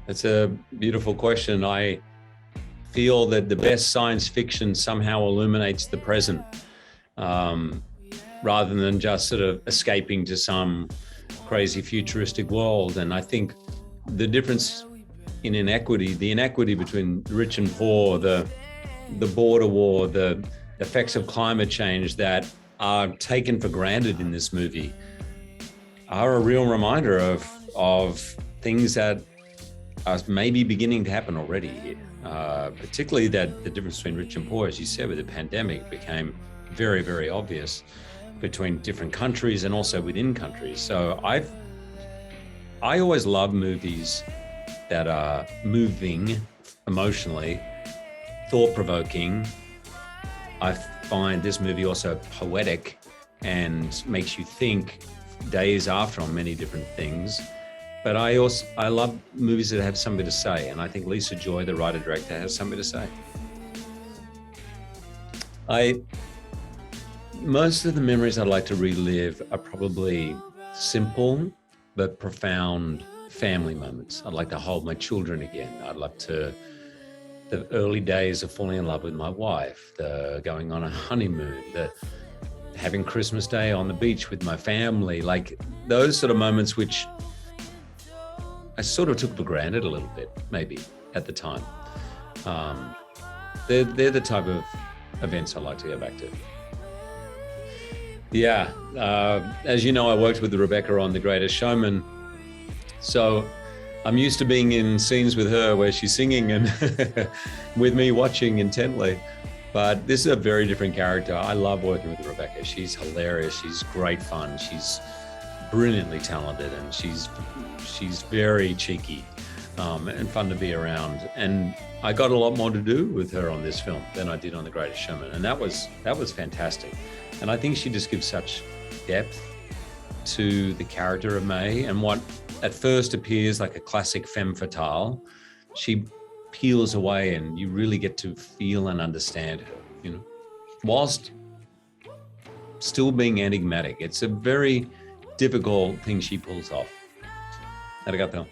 It's a beautiful question. I feel that the best science fiction somehow illuminates the present, rather than just sort of escaping to some crazy futuristic world. And I think the difference in inequity, the inequity between rich and poor, the border war, the effects of climate change that are taken for granted in this movie are a real reminder of things that are maybe beginning to happen already here. Particularly that the difference between rich and poor, as you said, with the pandemic became very, very obvious between different countries and also within countries. So I always love movies that are moving emotionally, thought-provoking. I find this movie also poetic and makes you think days after on many different things. But I love movies that have something to say, and I think Lisa Joy, the writer-director, has something to say. Most of the memories I'd like to relive are probably simple but profound family moments. I'd like to hold my children again. I'd love to, the early days of falling in love with my wife, the going on a honeymoon, the having Christmas Day on the beach with my family, like those sort of moments which I sort of took for granted a little bit, maybe at the time. They're the type of events I like to go back to. Yeah, as you know, I worked with Rebecca on The Greatest Showman. So I'm used to being in scenes with her where she's singing and with me watching intently. But this is a very different character. I love working with Rebecca. She's hilarious. She's great fun. She's brilliantly talented, and she's very cheeky and fun to be around. And I got a lot more to do with her on this film than I did on The Greatest Showman, and that was fantastic. And I think she just gives such depth to the character of May, and what at first appears like a classic femme fatale, she peels away, and you really get to feel and understand her, you know, whilst still being enigmatic. It's a very difficult thing she pulls off. Arigato.